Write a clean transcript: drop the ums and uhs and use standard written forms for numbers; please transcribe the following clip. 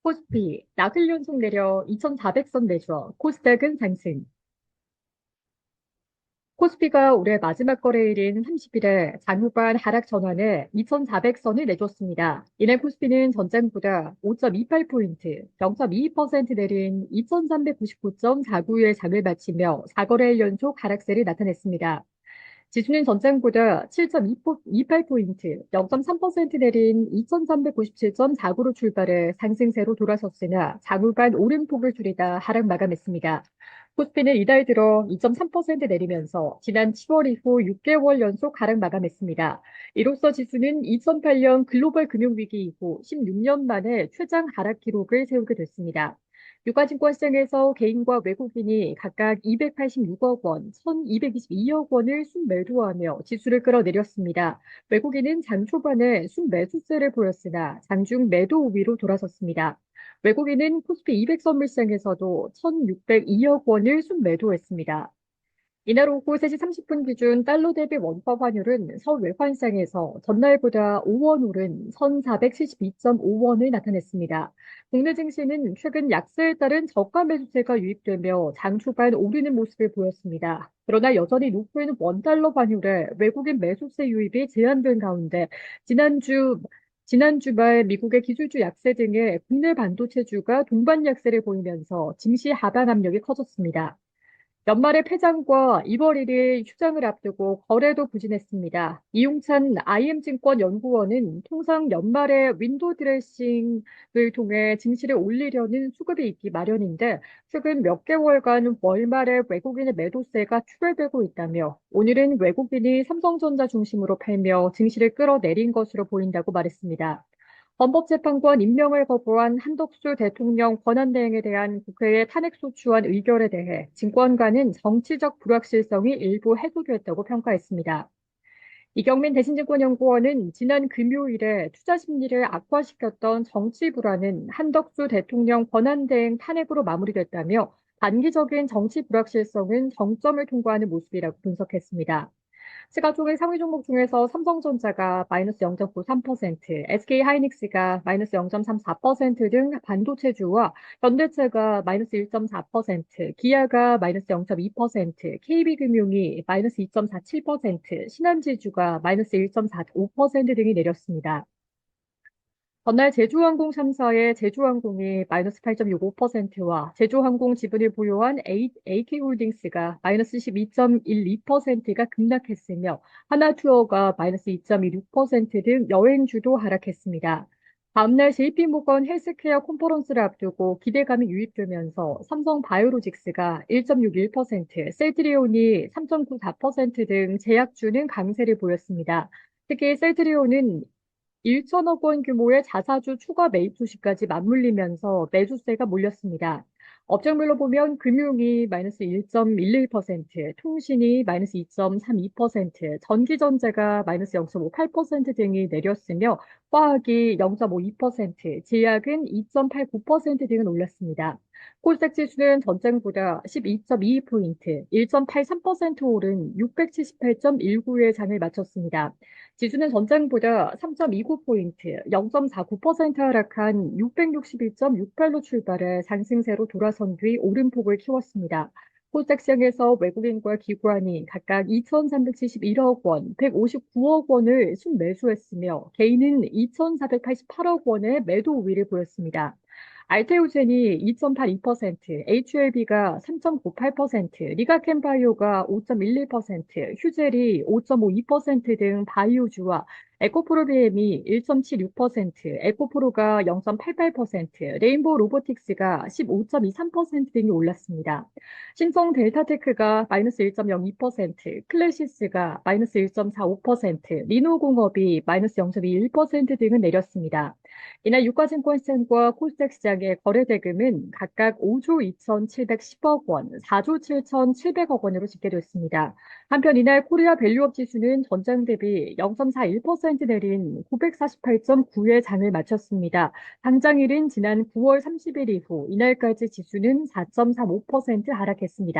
코스피 나흘 연속 내려 2,400선 내줘 코스닥은 상승. 코스피가 올해 마지막 거래일인 30일에 장후반 하락 전환에 2,400선을 내줬습니다. 이날 코스피는 전장보다 5.28포인트, 0.22% 내린 2,399.49의 장을 마치며 4거래일 연속 하락세를 나타냈습니다. 지수는 전장보다 7.28포인트, 0.3% 내린 2,397.49로 출발해 상승세로 돌아섰으나 장후반 오름폭을 줄이다 하락 마감했습니다. 코스피는 이달 들어 2.3% 내리면서 지난 10월 이후 6개월 연속 하락 마감했습니다. 이로써 지수는 2008년 글로벌 금융위기 이후 16년 만에 최장 하락 기록을 세우게 됐습니다. 유가증권 시장에서 개인과 외국인이 각각 286억 원, 1,222억 원을 순매도하며 지수를 끌어내렸습니다. 외국인은 장 초반에 순매수세를 보였으나 장중 매도 우위로 돌아섰습니다. 외국인은 코스피 200선물 시장에서도 1,602억 원을 순매도했습니다. 이날 오후 3시 30분 기준 달러 대비 원화 환율은 서울 외환시장에서 전날보다 5원 오른 1,472.5원을 나타냈습니다. 국내 증시는 최근 약세에 따른 저가 매수세가 유입되며 장 초반 오르는 모습을 보였습니다. 그러나 여전히 높은 원달러 환율에 외국인 매수세 유입이 제한된 가운데 지난 주말 미국의 기술주 약세 등의 국내 반도체주가 동반 약세를 보이면서 증시 하방 압력이 커졌습니다. 연말의 폐장과 2월 1일 휴장을 앞두고 거래도 부진했습니다. 이용찬 IM증권 연구원은 통상 연말에 윈도우 드레싱을 통해 증시를 올리려는 수급이 있기 마련인데 최근 몇 개월간 월말에 외국인의 매도세가 출혈되고 있다며 오늘은 외국인이 삼성전자 중심으로 팔며 증시를 끌어내린 것으로 보인다고 말했습니다. 헌법재판관 임명을 거부한 한덕수 대통령 권한대행에 대한 국회의 탄핵소추안 의결에 대해 증권가는 정치적 불확실성이 일부 해소됐다고 평가했습니다. 이경민 대신증권연구원은 지난 금요일에 투자 심리를 악화시켰던 정치 불안은 한덕수 대통령 권한대행 탄핵으로 마무리됐다며 단기적인 정치 불확실성은 정점을 통과하는 모습이라고 분석했습니다. 시가총액 상위 종목 중에서 삼성전자가 마이너스 0.93%, SK하이닉스가 마이너스 0.34% 등 반도체주와 현대차가 마이너스 1.4%, 기아가 마이너스 0.2%, KB금융이 마이너스 2.47%, 신한지주가 마이너스 1.45% 등이 내렸습니다. 전날 제주항공 3사의 제주항공이 마이너스 8.65%와 제주항공 지분을 보유한 AK홀딩스가 마이너스 12.12%가 급락했으며 하나투어가 마이너스 2.26% 등 여행주도 하락했습니다. 다음날 JP모건 헬스케어 컨퍼런스를 앞두고 기대감이 유입되면서 삼성바이오로직스가 1.61%, 셀트리온이 3.94% 등 제약주는 강세를 보였습니다. 특히 셀트리온은 1천억 원 규모의 자사주 추가 매입 소식까지 맞물리면서 매수세가 몰렸습니다. 업종별로 보면 금융이 마이너스 1.11%, 통신이 마이너스 2.32%, 전기전자가 마이너스 0.58% 등이 내렸으며 화학이 0.52%, 제약은 2.89% 등은 올랐습니다. 코스닥 지수는 전장보다 12.22포인트, 1.83% 오른 678.19의 장을 마쳤습니다. 지수는 전장보다 3.29포인트, 0.49% 하락한 661.68로 출발해 상승세로 돌아선 뒤 오름폭을 키웠습니다. 코스닥 시장에서 외국인과 기관이 각각 2,371억 원, 159억 원을 순매수했으며 개인은 2,488억 원의 매도 우위를 보였습니다. 알테오젠이 2.82%, HLB가 3.98%, 리가켄바이오가 5.11%, 휴젤이 5.52%등 바이오주와 에코프로비엠이 1.76%, 에코프로가 0.88%, 레인보우 로보틱스가 15.23% 등이 올랐습니다. 신성 델타테크가 마이너스 1.02%, 클래시스가 마이너스 1.45%, 리노공업이 마이너스 0.21% 등은 내렸습니다. 이날 유가증권시장과 코스닥 시장의 거래대금은 각각 5조 2,710억 원, 4조 7,700억 원으로 집계됐습니다. 한편 이날 코리아 밸류업 지수는 전장 대비 0.41% 내린 948.9의 장을 마쳤습니다. 당장일은 지난 9월 30일 이후 이날까지 지수는 4.35% 하락했습니다.